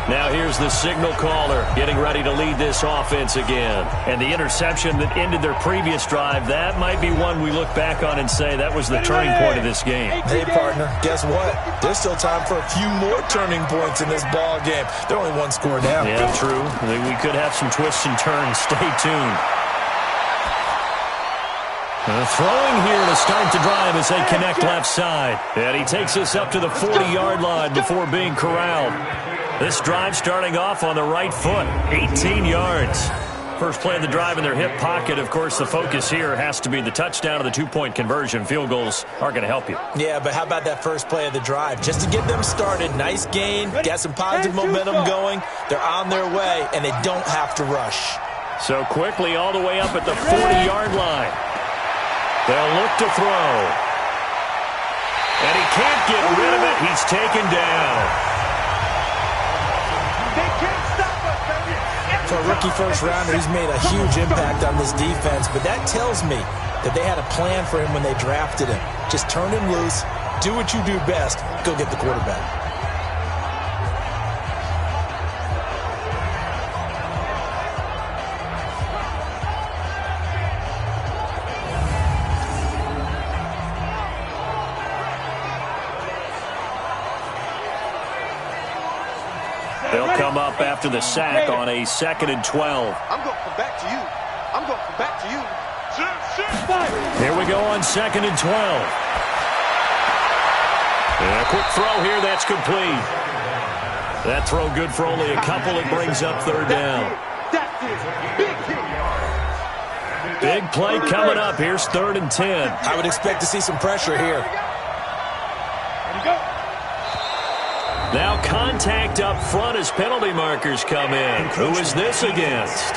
Speaker 4: Now here's the signal caller getting ready to lead this offense again. And the interception that ended their previous drive, that might be one we look back on and say that was the turning point of this game.
Speaker 5: Hey, partner, guess what? There's still time for a few more turning points in this ball game. They're only 1 score down.
Speaker 4: Yeah, true. We could have some twists and turns. Stay tuned. Throwing here to start the drive as they connect left side. And he takes us up to the 40-yard line before being corralled. This drive starting off on the right foot, 18 yards. First play of the drive in their hip pocket. Of course, the focus here has to be the touchdown of the 2-point conversion. Field goals aren't going to help you.
Speaker 5: Yeah, but how about that first play of the drive? Just to get them started, nice gain, got some positive momentum going. They're on their way, and they don't have to rush.
Speaker 4: So quickly all the way up at the 40-yard line. They'll look to throw. And he can't get rid of it. He's taken down.
Speaker 5: For a rookie first-rounder, he's made a huge impact on this defense, but that tells me that they had a plan for him when they drafted him. Just turn him loose, do what you do best, go get the quarterback.
Speaker 4: They'll come up after the sack on a 2nd and 12.
Speaker 6: I'm going to come back to you. I'm going to come back to you.
Speaker 4: Here we go on 2nd and 12. And a quick throw here, that's complete. That throw good for only a couple. It brings up 3rd down. Big play coming up. Here's 3rd and 10.
Speaker 5: I would expect to see some pressure here.
Speaker 4: Now contact up front as penalty markers come in. Who is this against?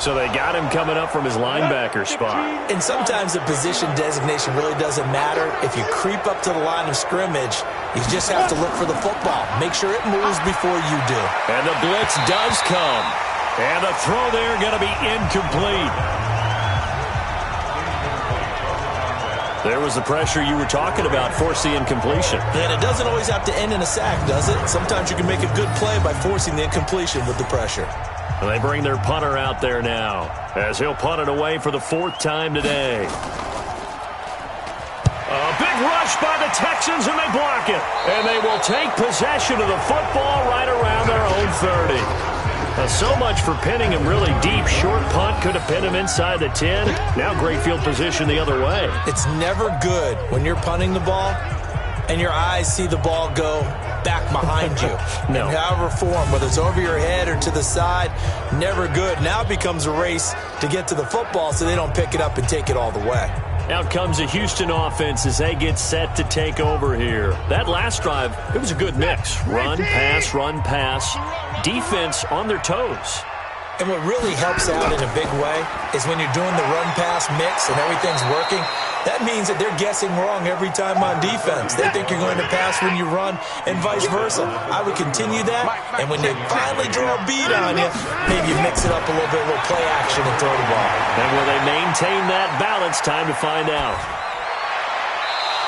Speaker 4: So they got him coming up from his linebacker spot.
Speaker 5: And sometimes the position designation really doesn't matter. If you creep up to the line of scrimmage, you just have to look for the football. Make sure it moves before you do.
Speaker 4: And the blitz does come. And the throw there going to be incomplete. There was the pressure you were talking about, force the incompletion.
Speaker 5: And it doesn't always have to end in a sack, does it? Sometimes you can make a good play by forcing the incompletion with the pressure.
Speaker 4: And they bring their punter out there now as he'll punt it away for the 4th time today. A big rush by the Texans, and they block it. And they will take possession of the football right around their own 30. Now, so much for pinning him really deep. Short punt could have pinned him inside the 10. Now great field position the other way.
Speaker 5: It's never good when you're punting the ball and your eyes see the ball go back behind you.
Speaker 4: No.
Speaker 5: In however form, whether it's over your head or to the side, never good. Now it becomes a race to get to the football so they don't pick it up and take it all the way.
Speaker 4: Out comes the Houston offense as they get set to take over here. That last drive, it was a good mix. Run, pass, defense on their toes.
Speaker 5: And what really helps out in a big way is when you're doing the run-pass mix and everything's working, that means that they're guessing wrong every time on defense. They think you're going to pass when you run and vice versa. I would continue that, and when they finally draw a beat on you, maybe you mix it up a little bit, a little play action and throw the ball.
Speaker 4: And will they maintain that balance? Time to find out.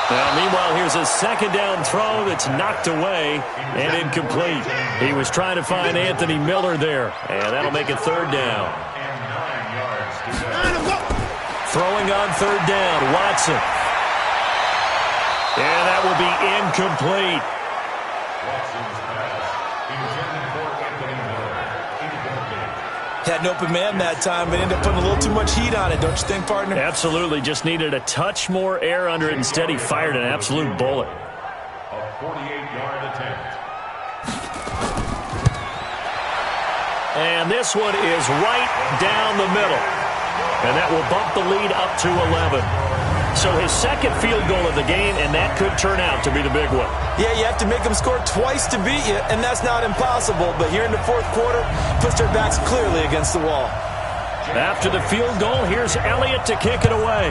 Speaker 4: Now, meanwhile, here's a 2nd down throw that's knocked away and incomplete. He was trying to find Anthony Miller there, and that'll make it 3rd down. Throwing on 3rd down, Watson. And that will be incomplete.
Speaker 5: Had an open man that time, but ended up putting a little too much heat on it, don't you think, partner?
Speaker 4: Absolutely. Just needed a touch more air under it. Instead, he fired an absolute bullet.
Speaker 7: A 48-yard attempt.
Speaker 4: And this one is right down the middle. And that will bump the lead up to 11. So his 2nd field goal of the game, and that could turn out to be the big one.
Speaker 5: Yeah, you have to make them score twice to beat you, and that's not impossible. But here in the 4th quarter, puts their backs clearly against the wall.
Speaker 4: After the field goal, here's Elliott to kick it away.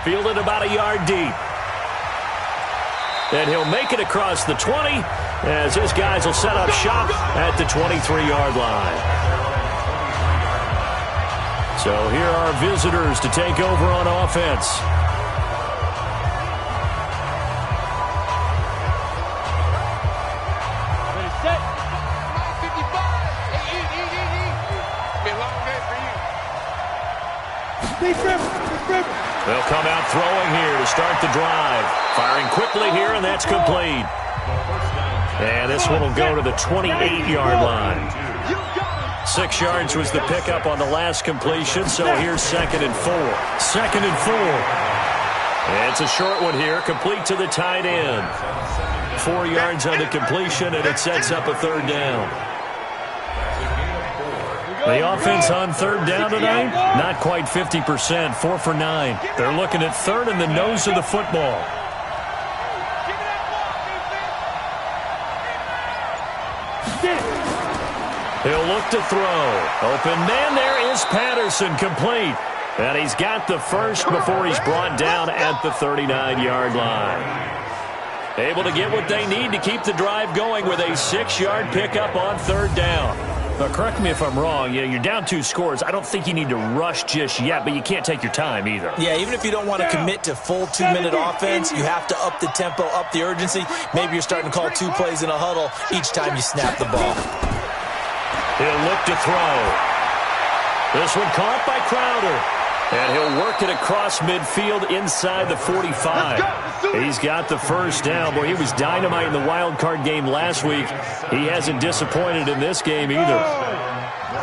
Speaker 4: Fielded about a yard deep. And he'll make it across the 20 as his guys will set up shop at the 23-yard line. So here are visitors to take over on offense.
Speaker 6: Ready, set. 55. Be a long day for you.
Speaker 4: They'll come out throwing here to start the drive. Firing quickly here, and that's complete. And this one will go to the 28-yard line. 6 yards was the pickup on the last completion, so here's 2nd and 4. 2nd and 4. And it's a short one here, complete to the tight end. 4 yards on the completion, and it sets up a 3rd down. The offense on 3rd down tonight, not quite 50%, 4 for 9. They're looking at 3rd in the nose of the football. He'll look to throw. Open man there is Patterson, complete. And he's got the first before he's brought down at the 39-yard line. Able to get what they need to keep the drive going with a 6-yard pickup on 3rd down. Now, correct me if I'm wrong. You're down 2 scores. I don't think you need to rush just yet, but you can't take your time either.
Speaker 5: Yeah, even if you don't want to commit to full 2-minute offense, you have to up the tempo, up the urgency. Maybe you're starting to call 2 plays in a huddle each time you snap the ball.
Speaker 4: He'll look to throw. This one caught by Crowder. And he'll work it across midfield inside the 45. He's got the first down. Boy, he was dynamite in the wild card game last week. He hasn't disappointed in this game either.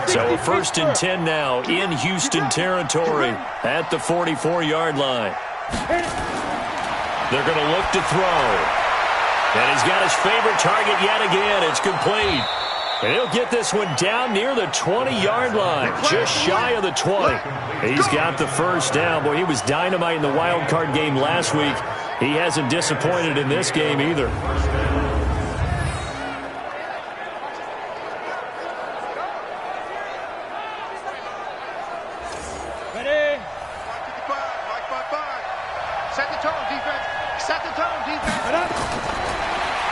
Speaker 4: So a 1st and 10 now in Houston territory at the 44-yard line. They're going to look to throw. And he's got his favorite target yet again. It's complete. And he'll get this one down near the 20-yard line, just shy of the 20. He's got the first down. Boy, he was dynamite in the wild card game last week. He hasn't disappointed in this game either.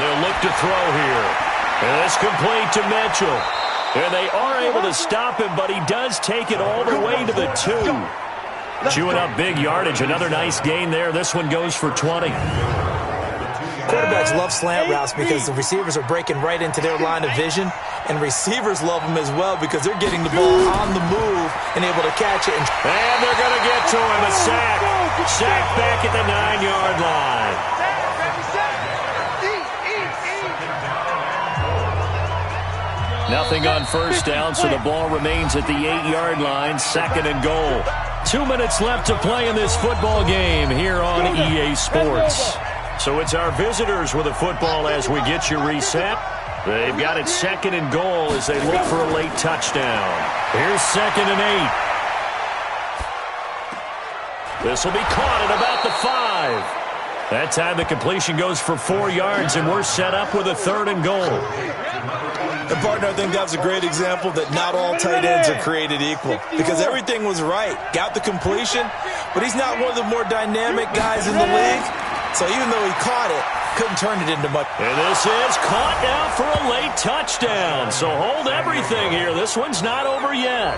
Speaker 4: They'll look to throw here. And it's complete to Mitchell. And they are able to stop him, but he does take it all the way to the 2. Chewing up big yardage. Another nice gain there. This one goes for 20.
Speaker 5: Quarterbacks love slant routes because the receivers are breaking right into their line of vision, and receivers love them as well because they're getting the ball on the move and able to catch it.
Speaker 4: And they're going to get to him. A sack. Sack back at the 9-yard line. Nothing on first down, so the ball remains at the 8-yard line, 2nd and goal. 2 minutes left to play in this football game here on EA Sports. So it's our visitors with the football as we get you reset. They've got it 2nd and goal as they look for a late touchdown. Here's 2nd and 8. This will be caught at about the 5. That time the completion goes for 4 yards, and we're set up with a 3rd and goal.
Speaker 5: And, partner, I think that's a great example that not all tight ends are created equal because everything was right. Got the completion, but he's not one of the more dynamic guys in the league. So even though he caught it, couldn't turn it into much.
Speaker 4: And this is caught now for a late touchdown. So hold everything here. This one's not over yet.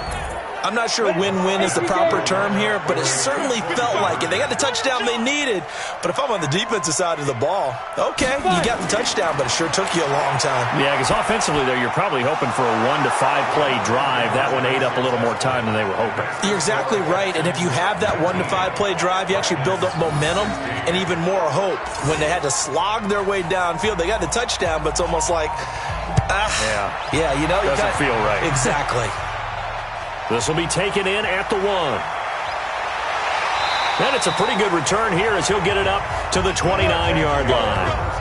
Speaker 5: I'm not sure win-win is the proper term here, but it certainly felt like it. They got the touchdown they needed, but if I'm on the defensive side of the ball, okay, you got the touchdown, but it sure took you a long time.
Speaker 4: Yeah, because offensively there, you're probably hoping for a 1 to 5 play drive. That one ate up a little more time than they were hoping.
Speaker 5: You're exactly right, and if you have that 1 to 5 play drive, you actually build up momentum and even more hope. When they had to slog their way downfield, they got the touchdown, but it's almost like, yeah, you know.
Speaker 4: Doesn't feel right.
Speaker 5: Exactly.
Speaker 4: This will be taken in at the 1. And it's a pretty good return here as he'll get it up to the 29-yard line.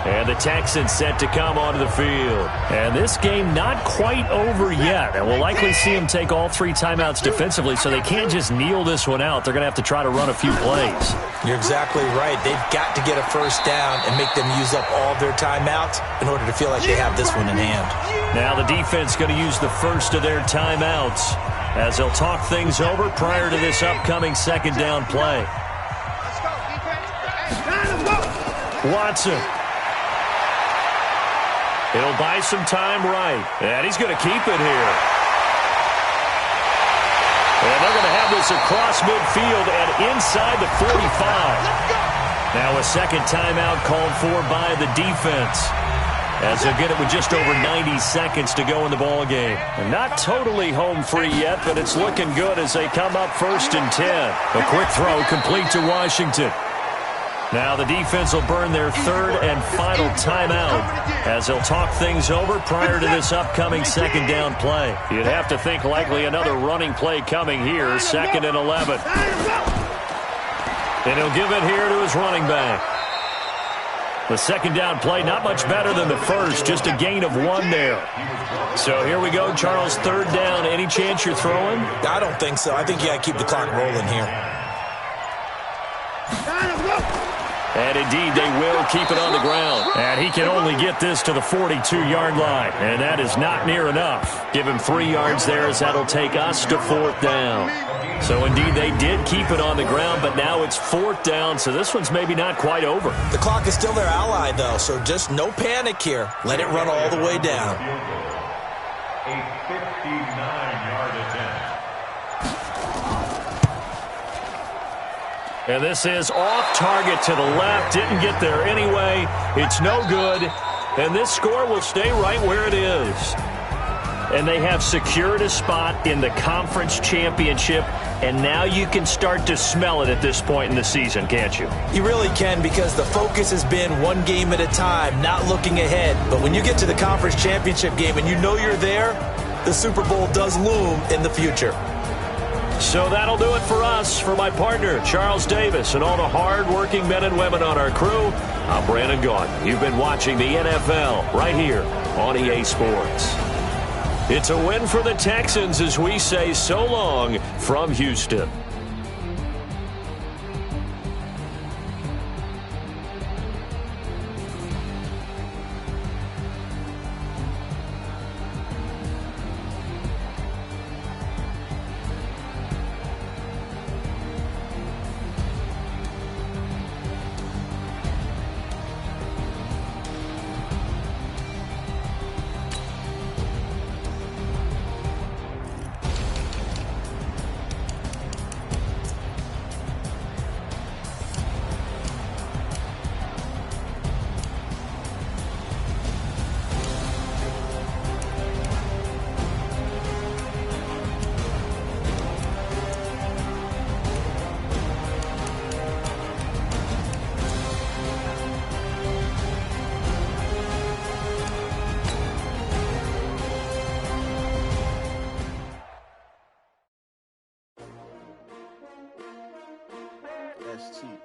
Speaker 4: And the Texans set to come onto the field. And this game not quite over yet. And we'll likely see them take all 3 timeouts defensively, so they can't just kneel this one out. They're going to have to try to run a few plays.
Speaker 5: You're exactly right. They've got to get a first down and make them use up all their timeouts in order to feel like they have this one in hand.
Speaker 4: Now the defense going to use the first of their timeouts as they'll talk things over prior to this upcoming 2nd down play. Watson. He'll buy some time right. And he's going to keep it here. And they're going to have this across midfield and inside the 45. Now a 2nd timeout called for by the defense, as they'll get it with just over 90 seconds to go in the ball game. And not totally home free yet, but it's looking good as they come up 1st and 10. A quick throw complete to Washington. Now the defense will burn their 3rd and final timeout as they'll talk things over prior to this upcoming 2nd down play. You'd have to think likely another running play coming here, 2nd and 11. And he'll give it here to his running back. The 2nd down play, not much better than the first, just a gain of 1 there. So here we go, Charles, 3rd down. Any chance you're throwing?
Speaker 5: I don't think so. I think you got to keep the clock rolling here.
Speaker 4: And indeed, they will keep it on the ground. And he can only get this to the 42-yard line. And that is not near enough. Give him 3 yards there as that'll take us to 4th down. So indeed, they did keep it on the ground, but now it's 4th down, so this one's maybe not quite over.
Speaker 5: The clock is still their ally, though, so just no panic here. Let it run all the way down.
Speaker 7: A 59-yard attempt.
Speaker 4: And this is off target to the left. Didn't get there anyway. It's no good. And this score will stay right where it is. And they have secured a spot in the conference championship. And now you can start to smell it at this point in the season, can't you?
Speaker 5: You really can, because the focus has been one game at a time, not looking ahead. But when you get to the conference championship game and you know you're there, the Super Bowl does loom in the future.
Speaker 4: So that'll do it for us. For my partner, Charles Davis, and all the hard-working men and women on our crew, I'm Brandon Gaudin. You've been watching the NFL right here on EA Sports. It's a win for the Texans as we say so long from Houston.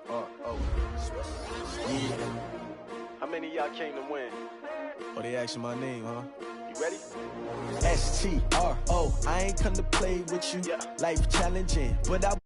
Speaker 8: Yeah. How many of y'all came to win?
Speaker 9: Oh, they asking my name, huh?
Speaker 8: You ready?
Speaker 9: STRO, I ain't come to play with you.
Speaker 8: Yeah.
Speaker 9: Life challenging, but I